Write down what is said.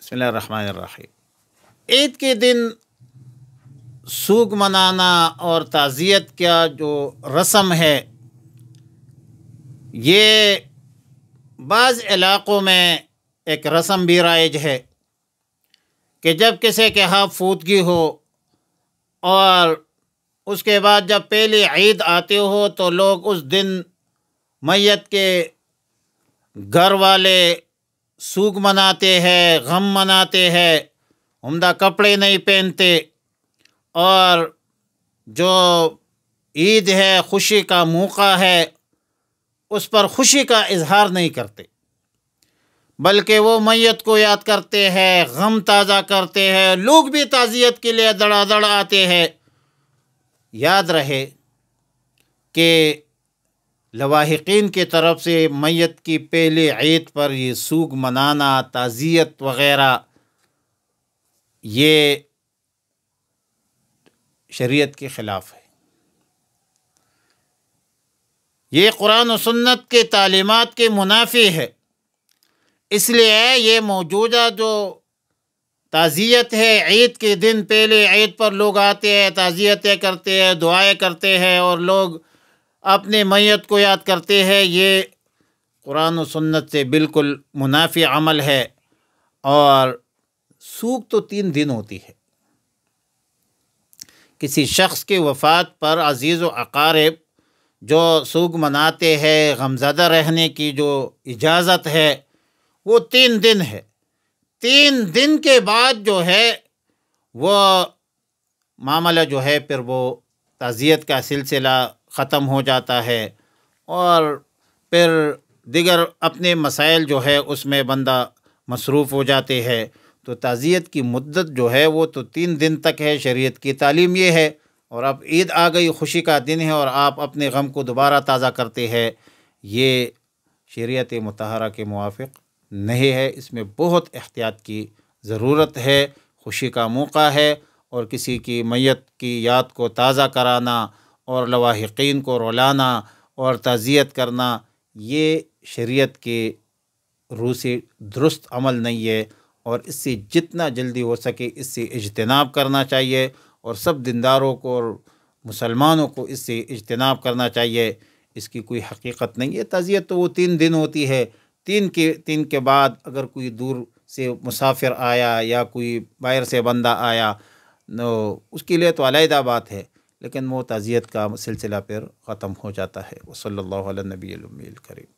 بسم اللہ الرحمن الرحیم۔ عید کے دن سوگ منانا اور تعزیت کا جو رسم ہے، یہ بعض علاقوں میں ایک رسم بھی رائج ہے کہ جب کسی کے ہاں فوتگی ہو اور اس کے بعد جب پہلی عید آتی ہو تو لوگ اس دن میت کے گھر والے سوگ مناتے ہیں، غم مناتے ہیں، عمدہ کپڑے نہیں پہنتے، اور جو عید ہے، خوشی کا موقع ہے، اس پر خوشی کا اظہار نہیں کرتے، بلکہ وہ میت کو یاد کرتے ہیں، غم تازہ کرتے ہیں۔ لوگ بھی تعزیت کے لیے دڑا دڑ آتے ہیں۔ یاد رہے کہ لواحقین کی طرف سے میت کی پہلی عید پر یہ سوگ منانا، تعزیت وغیرہ، یہ شریعت کے خلاف ہے۔ یہ قرآن و سنت کے تعلیمات کے منافی ہے۔ اس لیے یہ موجودہ جو تعزیت ہے، عید کے دن پہلے عید پر لوگ آتے ہیں، تعزیتیں کرتے ہیں، دعائیں کرتے ہیں اور لوگ اپنے میت کو یاد کرتے ہیں، یہ قرآن و سنت سے بالکل منافی عمل ہے۔ اور سوگ تو 3 دن ہوتی ہے۔ کسی شخص کی وفات پر عزیز و اقارب جو سوگ مناتے ہیں، غمزدہ رہنے کی جو اجازت ہے وہ 3 دن ہے۔ 3 دن کے بعد جو ہے وہ معاملہ جو ہے پھر وہ تعزیت کا سلسلہ ختم ہو جاتا ہے، اور پھر دیگر اپنے مسائل جو ہے اس میں بندہ مصروف ہو جاتے ہیں۔ تو تعزیت کی مدت جو ہے وہ تو 3 دن تک ہے۔ شریعت کی تعلیم یہ ہے، اور اب عید آ گئی، خوشی کا دن ہے اور آپ اپنے غم کو دوبارہ تازہ کرتے ہیں، یہ شریعت مطہرہ کے موافق نہیں ہے۔ اس میں بہت احتیاط کی ضرورت ہے۔ خوشی کا موقع ہے اور کسی کی میت کی یاد کو تازہ کرانا اور لواحقین کو رلانا اور تعزیت کرنا، یہ شریعت کے روح سے درست عمل نہیں ہے، اور اس سے جتنا جلدی ہو سکے اس سے اجتناب کرنا چاہیے، اور سب دینداروں کو اور مسلمانوں کو اس سے اجتناب کرنا چاہیے۔ اس کی کوئی حقیقت نہیں ہے۔ تعزیت تو وہ 3 دن ہوتی ہے۔ 3 کے بعد اگر کوئی دور سے مسافر آیا یا کوئی باہر سے بندہ آیا، اس کے لیے تو علیحدہ بات ہے، لیکن وہ تعزیت کا سلسلہ پھر ختم ہو جاتا ہے۔ وصلی اللہ علی النبی الامی الکریم۔